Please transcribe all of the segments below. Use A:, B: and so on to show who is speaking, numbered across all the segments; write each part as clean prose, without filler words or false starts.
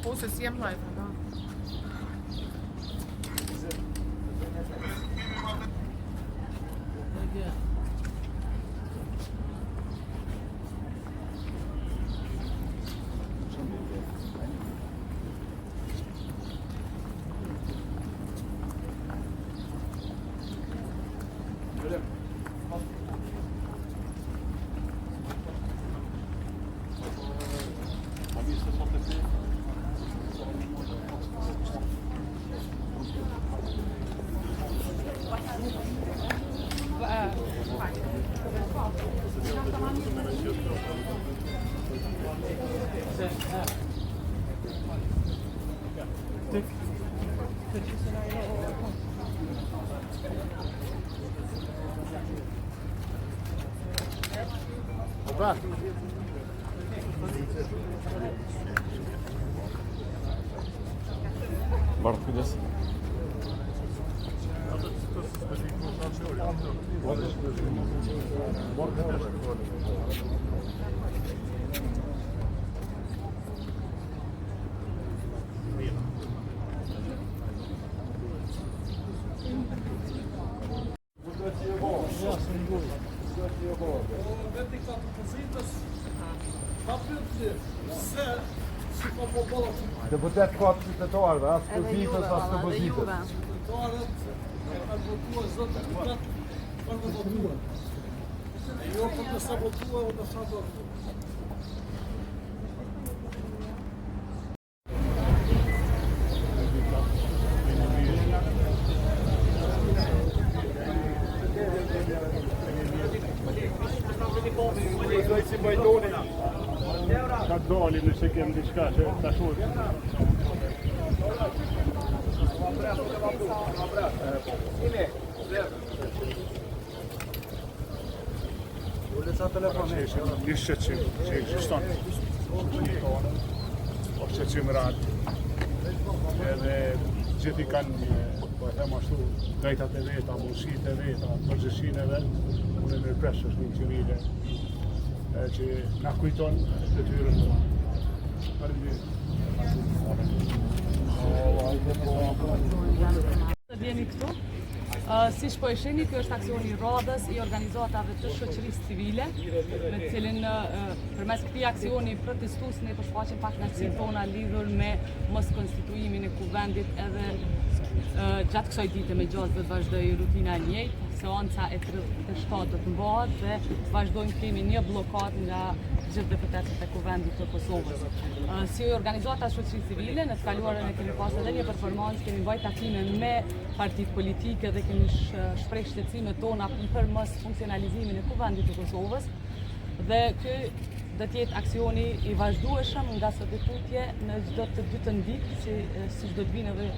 A: Po se si jam live, da.
B: Bra. Bardzo kujdes.
C: Deputet ka të qytetarëve, as pozitës, as të pozitës.
D: Qytetarët e kanë votuar zotë deputat për të votuar. E jo për të sabotuar o të sabotuar.
E: Ka dali nëse kem diçka që ta shoh. Jeszcze ci ekziston. Ose që më radhë. Edhe gjithi kanë, po e them ashtu, drejtat e veta, mundësitë e veta, përgjegjësinë e vet. Unë më presh është një civile që na kujton detyrën.
F: Vjeni këtu. Si po e sheni, kjo është aksioni i radhës i organizatave të shoqërisë civile, me të cilin përmes këtij aksioni protestues ne përshfaqim pak kënaqësinë tona lidhur me mos konstituimin e kuvendit edhe gjatë kësaj dite me gjatë do të vazhdojë rutina e njëjtë, seanca e 37 do të mbahet dhe vazhdojmë kemi një blokad nga gjithë deputetët e kuvendit të Kosovës. Si organizata shoqërisë civile, në të kaluarën e kemi pasur edhe një performancë, kemi bërë takime me partitë politike dhe kemi shpreh shqetësimet tona për mos funksionalizimin e kuvendit të Kosovës. Dhe ky do të jetë aksioni i vazhdueshëm nga sot e tutje në çdo të dytën ditë, si do të vinë edhe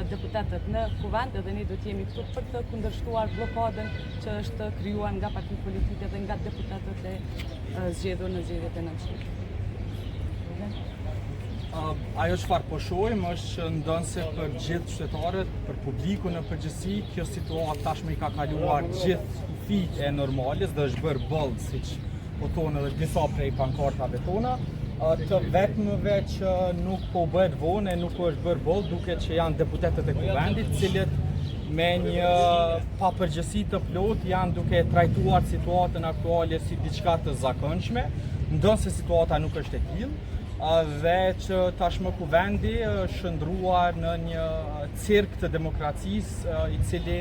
F: deputetët në kuvend edhe ne do të jemi këtu për të kundërshtuar blokadën që është krijuar nga partitë politike dhe nga deputetët e zgjedhur në zgjedhjet e nënshme.
G: Ajo çfarë po shohim është që ndonse për gjithë qytetarët, për publikun në përgjithësi, kjo situatë tashmë i ka kaluar gjithë fije e normales dhe është bërë bold, siç po thonë edhe disa prej pankartave tona. Të vetmëve që nuk po bëhet vonë e nuk po është bërë bold, duket që janë deputetët e kuvendit, cilët me një papërgjësi të plot janë duke trajtuar situatën aktuale si diçka të zakonshme, ndonse situata nuk është e tillë, dhe që tashmë kuvendi është ndruar në një cirk të demokracisë i cili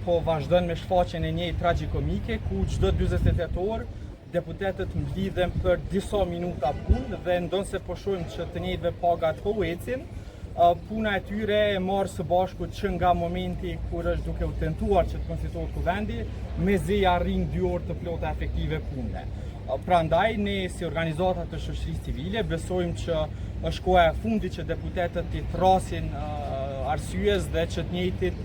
G: po vazhdon me shfaqjen e njëjtë tragjikomike, ku çdo 48 orë deputetët mblidhen për disa minuta punë dhe ndonse po shohim që të njëjtëve pagat po ecin, puna e tyre e marrë së bashku që nga momenti kur është duke u tentuar që të konstituohet kuvendi, mezi arrin 2 orë të plota efektive pune. Prandaj ne si organizata të shoqërisë civile besojmë që është koha e fundit që deputetët të thrasin arsyes dhe që të njëjtit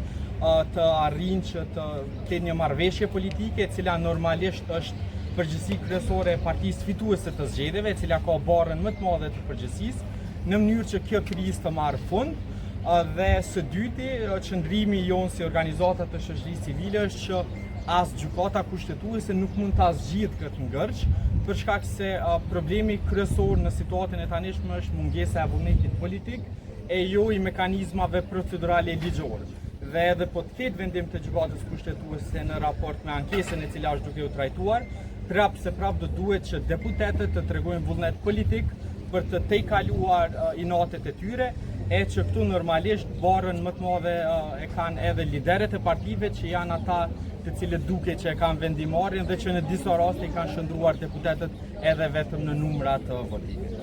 G: të arrijnë që të kenë një marrëveshje politike, e cila normalisht është përgjithësi kryesore e partisë fituese të zgjedhjeve, e cila ka barrën më të madhe të përgjithësisë, në mënyrë që kjo krizë të marrë fund. Dhe së dyti, qëndrimi jonë si organizata të shoqërisë civile është që as gjykata kushtetuese nuk mund ta zgjidhë këtë ngërç, për shkak se problemi kryesor në situatën e tanishme është mungesa e vullnetit politik e jo i mekanizmave procedurale ligjore. Dhe edhe po të ketë vendim të gjykatës kushtetuese në raport me ankesën e cila është duke u trajtuar, prap do duhet që deputetët të tregojnë vullnet politik për të tejkaluar inatet e tyre, e që këtu normalisht barën më të madhe e kanë edhe liderët e partive që janë ata të cilët duke që e kanë vendimarrjen dhe që në disa raste i kanë shndruar deputetët edhe vetëm në numra të votimit.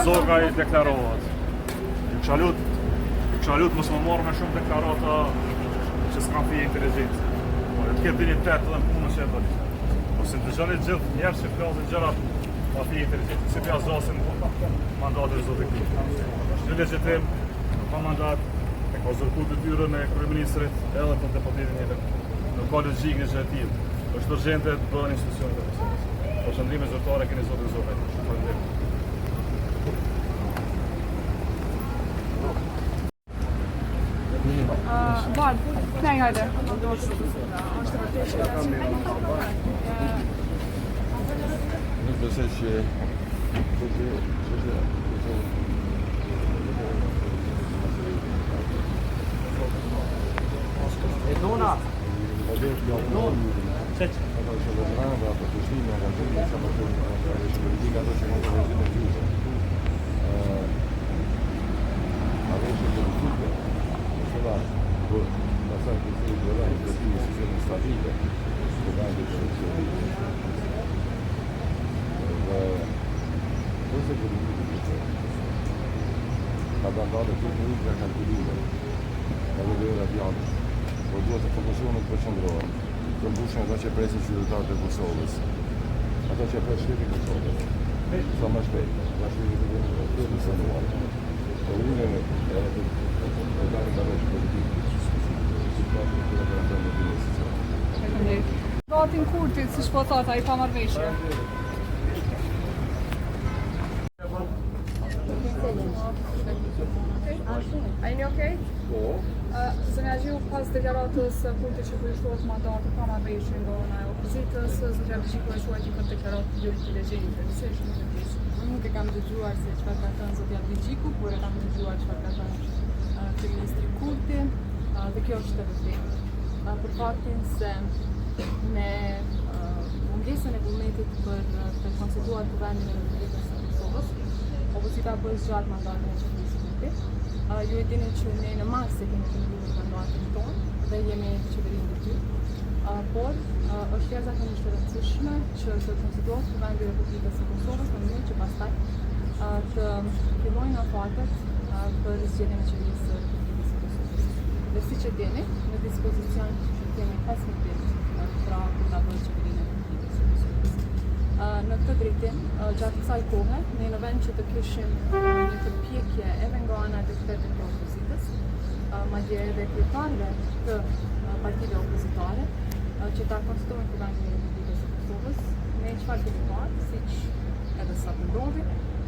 A: Zoga i deklarohet. Qalut mos më marrë me shumë deklarata që s'kan fije inteligencë. Të ketë dignitet edhe në punën që e bëni. Ose të dëgjoni gjithë njerëz që flasin gjërat pa fije inteligencë, si pjazasin mandatet e zotit Kli. Është legjitim, pa mandat, e ka zërku detyrën e kryeministrit edhe për deputetin e vet. Nuk ka logjik në gjë të tillë. Është urgjente të bëhen institucionet e Kosovës. Përshëndrime zyrtare keni zotin Zohet. Faleminderit.
F: Nej, hajde.
C: Nuk besoj që ka bandare të të nga kalkulime edhe dhe radiantë, por duhet të fokusohen të përqendrohen, të mbushen ata që presin qytetarët e Kosovës, ata që pres shtetin e Kosovës, sa më shpejt, nga shteti të sanuar. Po unë e të dalin nga rreth politikë, si platin të garantojnë në dinë sociale.
F: Datin Kurtit, si shpo thot, ai pa marrëveshje.
B: A jeni okej?
C: Po,
F: Zë nga gjiu pas deklaratës Kurtit që përshtuat mandatë pa marrëveshje nga ana e opozitës, zë nga gjiu përshtuat që këtë deklaratë jo inteligjente, se është një pjesë.
B: Unë nuk e kam dëgjuar se çfarë ka thënë zotja Biçiku, por e kam dëgjuar çfarë ka thënë kryeministri Kurti, dhe kjo është e vërtetë. Për faktin se me mungesën e vullnetit për të konstituar Kuvendin e Republikës së Kosovës, opozita bën gjatë mandatin e qeverisë Kurti. Ju e dini që ne në mars e kemi filluar mandatin tonë dhe jemi qeverinë të ty. Por është jashtëzakonisht e rëndësishme që të konstituohet Kuvendi i Republikës së Kosovës në mënyrë që pastaj të fillojnë afatet për zgjedhjen e qeverisë së Republikës së Kosovës. Dhe siç e dini, në dispozicion kemi 15 ditë pra për ta bërë qeverinë e Republikës së Kosovës. Në këtë drejtim, gjatë kësaj kohe, ne në vend që të kishim një përpjekje edhe nga ana e deputetëve të opozitës, madje edhe kryetarëve të partive opozitare, që ta konstituojnë Kuvendin e Republikës së Kosovës, ne çfarë kemi parë, siç edhe sa të ndodhi,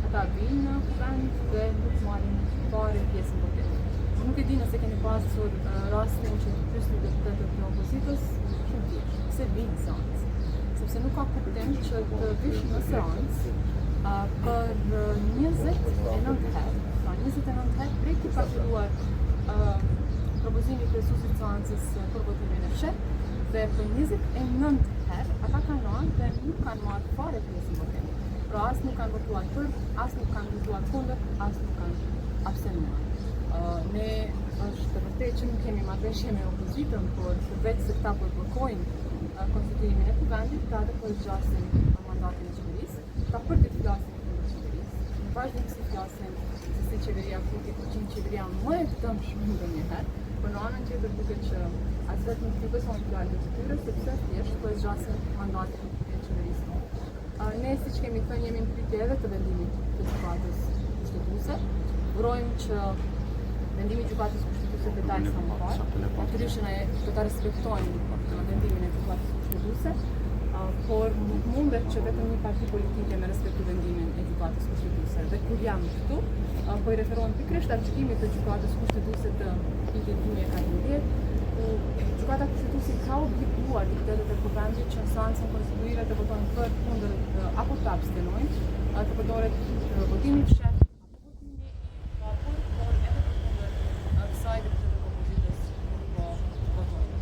B: ata vinë në kuvend dhe nuk marrin fare pjesë në votim. Nuk e di nëse keni pasur rastin që të pyesni deputetët të opozitës, shumë thjesht, pse vinë në seancë. Sepse nuk ka kuptim që të vish në seancë për 29 herë, pra 29 herë prej kur ka filluar propozimi kryesuesit të seancës për votimin e fshet, dhe për 29 herë ata kanë marrë dhe nuk kanë marrë fare pjesë në votim. Pra as nuk kanë votuar për, as nuk kanë votuar kundër, as nuk kanë abstenuar. Ne është vërtet që nuk kemi marrëveshje me opozitën, por vetë se këta blokojnë konstituimin e kuvendit, pra dhe për zgjasin mandatin e qeverisë, pra për të flasin kundër qeverisë. Në vazhdimsi flasin se si qeveria Kurti ka qenë qeveria më e dëmshme ndonjëherë, por në anën tjetër duket që as vetëm nuk i beson fjalëve të tyre, sepse thjesht po zgjasin mandatin e qeverisë. Ne siç kemi thënë jemi në pritje edhe të vendimit të gjykatës kushtetuese. Urojmë që vendimi i gjykatës kushtetuese të dalë sa më parë. Natyrisht ne do ta respektojmë vendimin e gjykatës kushtetuese, por nuk mundet që vetëm një parti politike me respekt të vendimin e gjykatës kushtetuese. Dhe kur jam këtu, po i referohem pikërisht argjikimit të gjykatës kushtetuese të vitit 2014, ku gjykata kushtetuese ka obliguar deputetët e kuvendit që në seancën konstituire të votojnë për, kundër apo të abstenojnë, të përdoret votimi i fshehtë apo votimi i hapur, por edhe për kundër kësaj deputetët e opozitës po votojnë.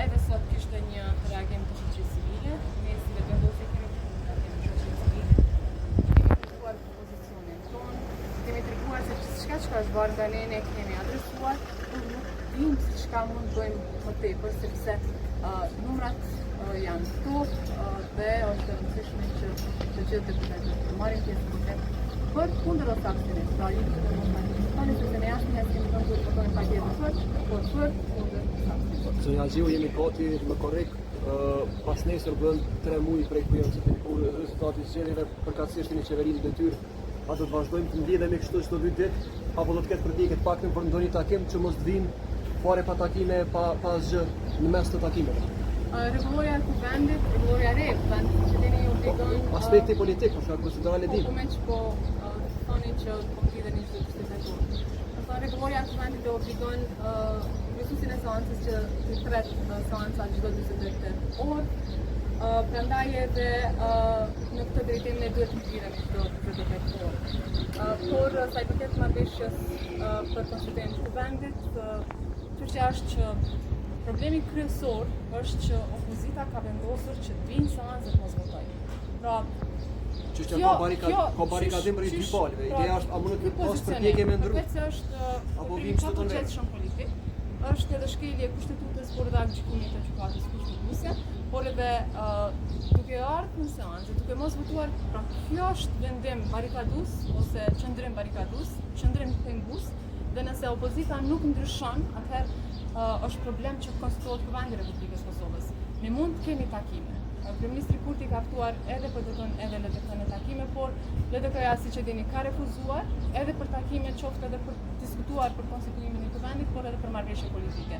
B: Edhe sot kishte një reagim të shoqërisë civile, ne si vendosje kemi reagim të shoqërisë civile, kemi treguar pozicionin tonë, kemi treguar se çka është varë nga ne kemi adresuar, por nuk dim se çka mund bëjmë më tepër, sepse numrat janë këtu dhe është e rëndësishme që të gjithë deputetët të marrin pjesë në votim për kundër ose abstenim. Pra ju të mos sepse ne asnjëherë kemi thënë që votojmë paketën për, por për kundër ose abstenim.
H: Zonja Gjiu, jemi gati më korrekt. Pas nesër bën 3 muaj prej kur kur rezultati i zgjedhjeve përkatësisht në qeverinë detyrë, a do të vazhdojmë të mblidhemi kështu çdo 2 ditë, apo do të ketë përpjekje të paktën për ndonjë takim që mos të vinë fare pa takime, pa asgjë në mes të takimeve?
B: Rregulloria e kuvendit, rregulloria e re e kuvendit, që dini ju obligon
H: Aspekti politik, për shkak procedurale dim.
B: Po që po thoni që po lidheni çdo qytetar. Rregulloria e kuvendit do obligon kryesuesin e seancës që të tret seanca çdo 48 orë. Prandaj edhe në këtë drejtim ne duhet të lidhemi çdo 48 orë. Por sa i përket marrëveshjes për konstituimin e kuvendit, çështja është që problemi kryesor është që opozita ka vendosur që të vinë seancët mos votojnë. Pra,
H: Çështja ka barikadim rreth dy palëve. Ideja është a mund të pas përpjekje me ndryshim.
B: Përveç se është
H: Apo
B: problemi
H: vim
B: pa
H: çdo tonë.
B: përgjithshëm politik, është edhe shkelje e kushtetutës por edhe gjykimit të gjykatës kushtetuese, por edhe duke ardhur në seancë, duke mos votuar, pra kjo është vendim barikadus ose qëndrim barikadus, qëndrim pengus, dhe nëse opozita nuk ndryshon, atëherë është problem që të konstituohet kuvendi i Republikës Kosovës. Ne mund të kemi takime. Kryeministri Kurti ka ftuar edhe PDK-n edhe LDK-n në takime, por LDK-ja siç e dini ka refuzuar edhe për takime, qoftë edhe për diskutuar për konstituimin e kuvendit, por edhe për marrëveshje politike.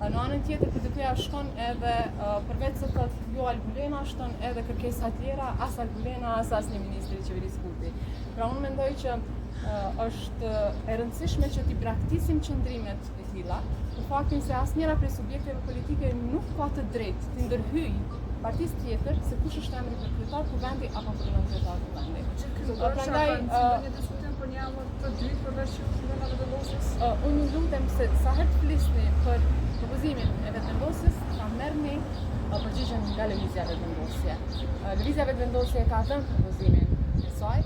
B: Në anën tjetër, PDK-ja shkon edhe përveç se thotë jo Albulena, shton edhe kërkesa tjera, as Albulena, as asnjë ministri i qeverisë Kurti. Pra unë mendoj që është e rëndësishme që t'i braktisim qëndrimet e tilla, në faktin se asnjëra prej subjekteve politike nuk ka të drejtë të ndërhyjë partisë tjetër se kush është emri për kryetar kuvendi apo për kryetar kuvendi. Prandaj diskutojmë për një emër të dytë përveç vendave vendosjes. Unë ju lutem se sa herë të flisni për propozimin e vetëvendosjes, ta merrni përgjigjen nga lëvizja vetëvendosje. Lëvizja vetëvendosje ka dhënë propozimin e saj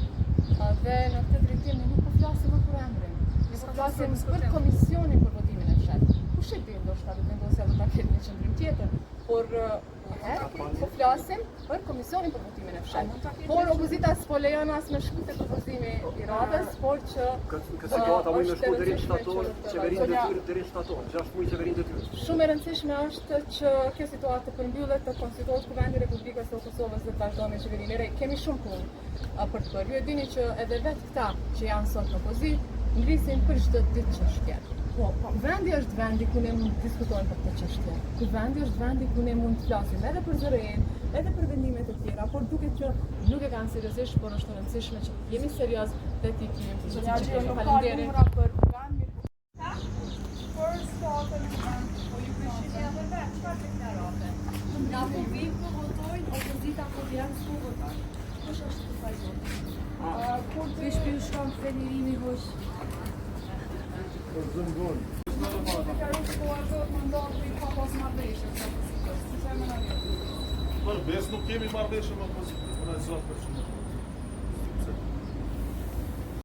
B: dhe në këtë drejtim ne nuk po flasim më për emrin. Ne po flasim për komisionin për votimin e fshehtë. Kush e di, ndoshta vetëvendosja do ta ketë një qendrim tjetër, por po flasim për komisionin për votimin e fshehtë. Por opozita s'po lejon as me shkute propozimi i radhës, por që
H: këtë situata mund të shkojë deri në shtator, qeverinë detyrë deri në shtator, 6 muaj qeverinë detyrë.
B: Shumë e rëndësishme është që kjo situatë të përmbyllet, të konstituohet kuvendi i Republikës së Kosovës dhe të vazhdojmë me qeverinë e re. Kemi shumë punë për të bërë. Ju e dini që edhe vetë këta që janë sot në opozitë ngrisin për çdo ditë çështje. Po, vendi është vendi ku ne mund të diskutojmë për këtë çështje. Vendi është vendi ku ne mund të flasim edhe për zërin, edhe për vendimet e tjera, por duket që nuk e kanë seriozisht, por është e rëndësishme që jemi serioz dhe ti kemi faleminderit. Për kuvendi. Për statën e vend, po ju këshini edhe vetë, çfarë deklarate? Nga vim po votojnë, opozita po vjen s'po votojnë. Kush është të fajzot? Kur të ishpi u shkon të venirimi hoq? Për zëngon.
A: Për bes nuk kemi marrëveshje me opozitën, për zotë për shumë.